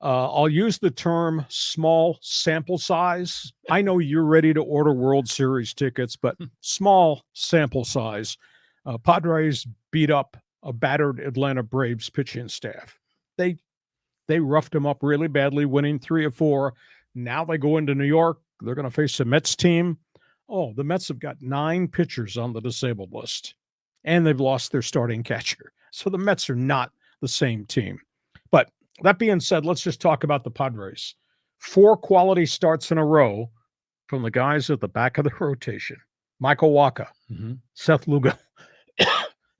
I'll use the term small sample size. I know you're ready to order World Series tickets, but small sample size. Padres beat up a battered Atlanta Braves pitching staff. They they roughed them up really badly, winning 3 of 4. Now they go into New York. They're going to face the Mets team. Oh, the Mets have got 9 pitchers on the disabled list, and they've lost their starting catcher. So the Mets are not the same team. But that being said, let's just talk about the Padres. 4 quality starts in a row from the guys at the back of the rotation. Michael Wacha, Seth Lugo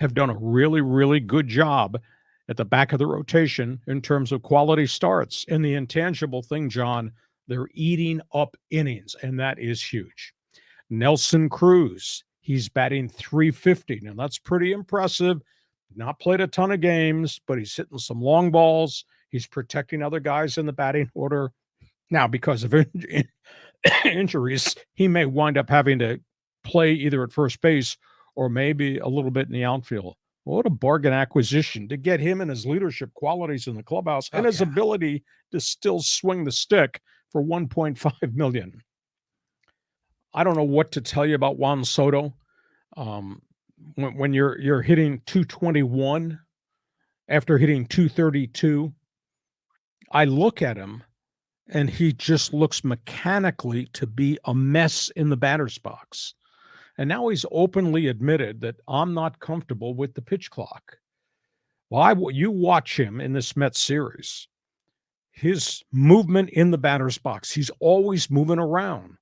have done a really, really good job at the back of the rotation in terms of quality starts. And the intangible thing, John, they're eating up innings, and that is huge. Nelson Cruz, he's batting .350. Now, that's pretty impressive. Not played a ton of games, but he's hitting some long balls. He's protecting other guys in the batting order. Now, because of injuries, he may wind up having to play either at first base or maybe a little bit in the outfield. What a bargain acquisition to get him and his leadership qualities in the clubhouse and his ability to still swing the stick for $1.5 million. I don't know what to tell you about Juan Soto. When you're hitting 221 after hitting 232, I look at him and he just looks mechanically to be a mess in the batter's box. And now he's openly admitted that I'm not comfortable with the pitch clock. Well, you watch him in this Mets series. His movement in the batter's box, he's always moving around.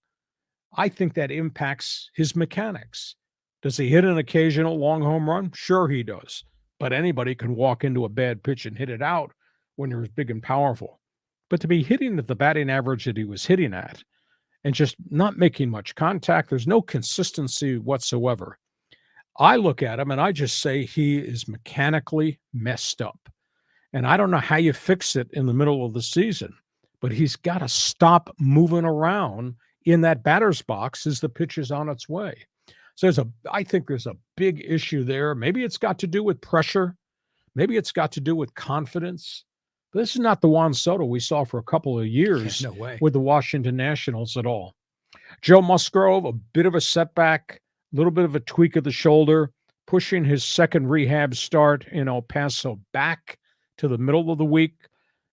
I think that impacts his mechanics. Does he hit an occasional long home run? Sure he does. But anybody can walk into a bad pitch and hit it out when you're as big and powerful. But to be hitting at the batting average that he was hitting at and just not making much contact, there's no consistency whatsoever. I look at him and I just say he is mechanically messed up. And I don't know how you fix it in the middle of the season, but he's got to stop moving around in that batter's box as the pitch is on its way. So I think there's a big issue there. Maybe it's got to do with pressure. Maybe it's got to do with confidence. But this is not the Juan Soto we saw for a couple of years with the Washington Nationals at all. Joe Musgrove, a bit of a setback, a little bit of a tweak of the shoulder, pushing his second rehab start in El Paso back to the middle of the week.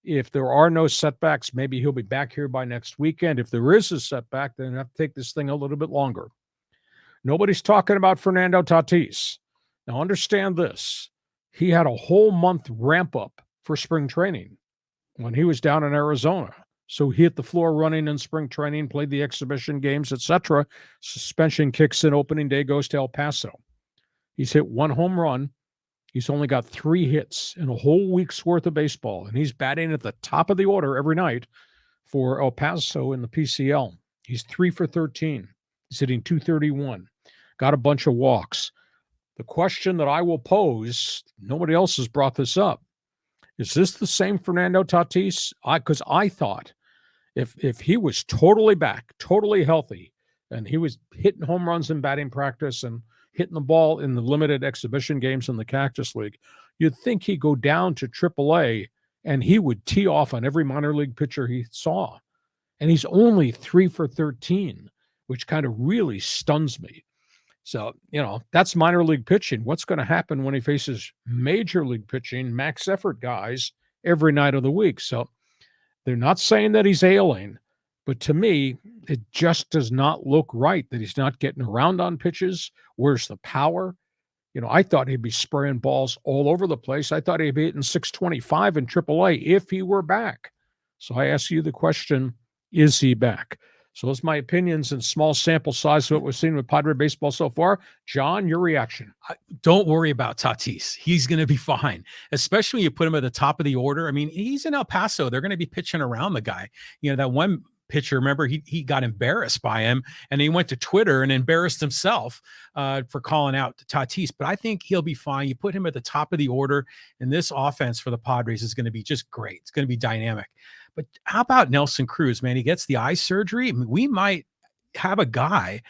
If there are no setbacks, maybe he'll be back here by next weekend. If there is a setback, then you have to take this thing a little bit longer. Nobody's talking about Fernando Tatis. Now, understand this. He had a whole month ramp up for spring training when he was down in Arizona. So he hit the floor running in spring training, played the exhibition games, etc. Suspension kicks in opening day, goes to El Paso. He's hit 1 home run. He's only got 3 hits in a whole week's worth of baseball, and he's batting at the top of the order every night for El Paso in the PCL. He's 3 for 13. He's hitting .231. Got a bunch of walks. The question that I will pose, nobody else has brought this up, is this the same Fernando Tatis? Because I thought if he was totally back, totally healthy, and he was hitting home runs in batting practice and hitting the ball in the limited exhibition games in the Cactus League, you'd think he'd go down to AAA and he would tee off on every minor league pitcher he saw. And he's only 3 for 13, which kind of really stuns me. So, that's minor league pitching. What's going to happen when he faces major league pitching, max effort guys every night of the week? So they're not saying that he's ailing, but to me, it just does not look right that he's not getting around on pitches. Where's the power? I thought he'd be spraying balls all over the place. I thought he'd be hitting 625 in AAA if he were back. So I ask you the question, is he back? So those are my opinions in small sample size of what we've seen with Padre baseball so far. John, your reaction? Don't worry about Tatis. He's going to be fine, especially when you put him at the top of the order. I mean, he's in El Paso. They're going to be pitching around the guy. That one pitcher, remember, he got embarrassed by him, and he went to Twitter and embarrassed himself for calling out Tatis. But I think he'll be fine. You put him at the top of the order, and this offense for the Padres is going to be just great. It's going to be dynamic. But how about Nelson Cruz, man? He gets the eye surgery. I mean, we might have a guy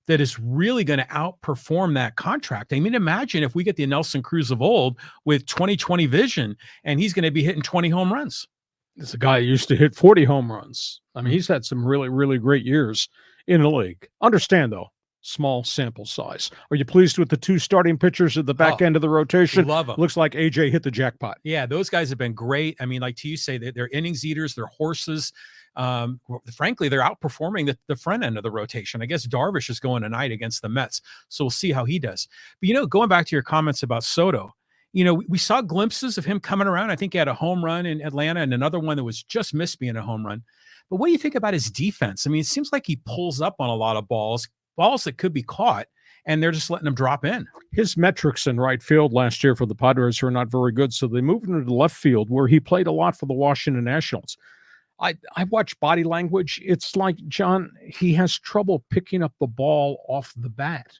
that is really going to outperform that contract. I mean, imagine if we get the Nelson Cruz of old with 20/20 vision, and he's going to be hitting 20 home runs. It's a guy who used to hit 40 home runs. I mean, he's had some really, really great years in the league. Understand, though, small sample size. Are you pleased with the 2 starting pitchers at the back Oh, end of the rotation? love 'em. Looks like AJ hit the jackpot. Yeah, those guys have been great. I mean, like to you say, they're innings eaters, they're horses. Frankly, they're outperforming the front end of the rotation. I guess Darvish is going tonight against the Mets, so we'll see how he does. But going back to your comments about Soto, we saw glimpses of him coming around. I think he had a home run in Atlanta and another one that was just missed being a home run. But what do you think about his defense? I mean, it seems like he pulls up on a lot of balls that could be caught, and they're just letting him drop in. His metrics in right field last year for the Padres were not very good, so they moved him to the left field where he played a lot for the Washington Nationals. I watch body language. It's like, John, he has trouble picking up the ball off the bat.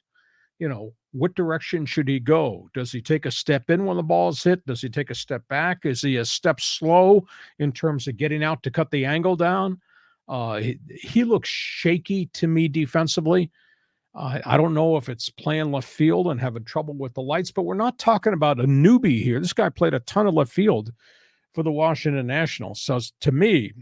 What direction should he go? Does he take a step in when the ball is hit? Does he take a step back? Is he a step slow in terms of getting out to cut the angle down? He looks shaky to me defensively. I don't know if it's playing left field and having trouble with the lights, but we're not talking about a newbie here. This guy played a ton of left field for the Washington Nationals. So to me,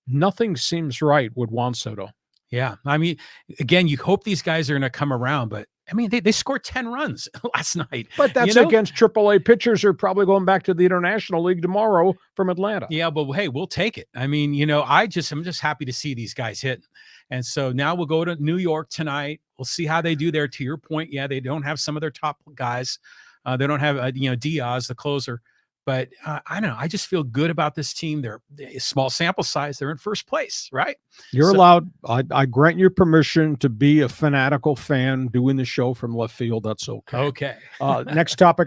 nothing seems right with Juan Soto. Yeah. I mean, again, you hope these guys are going to come around, but I mean, they scored 10 runs last night. But that's against AAA pitchers who are probably going back to the International League tomorrow from Atlanta. Yeah, but hey, we'll take it. I mean, I'm just happy to see these guys hit. And so now we'll go to New York tonight. We'll see how they do there. To your point, yeah, they don't have some of their top guys. They don't have, Diaz, the closer. But I don't know. I just feel good about this team. They're a small sample size. They're in first place, right? You're allowed. I grant you permission to be a fanatical fan doing the show from left field. That's okay. Okay. Next topic.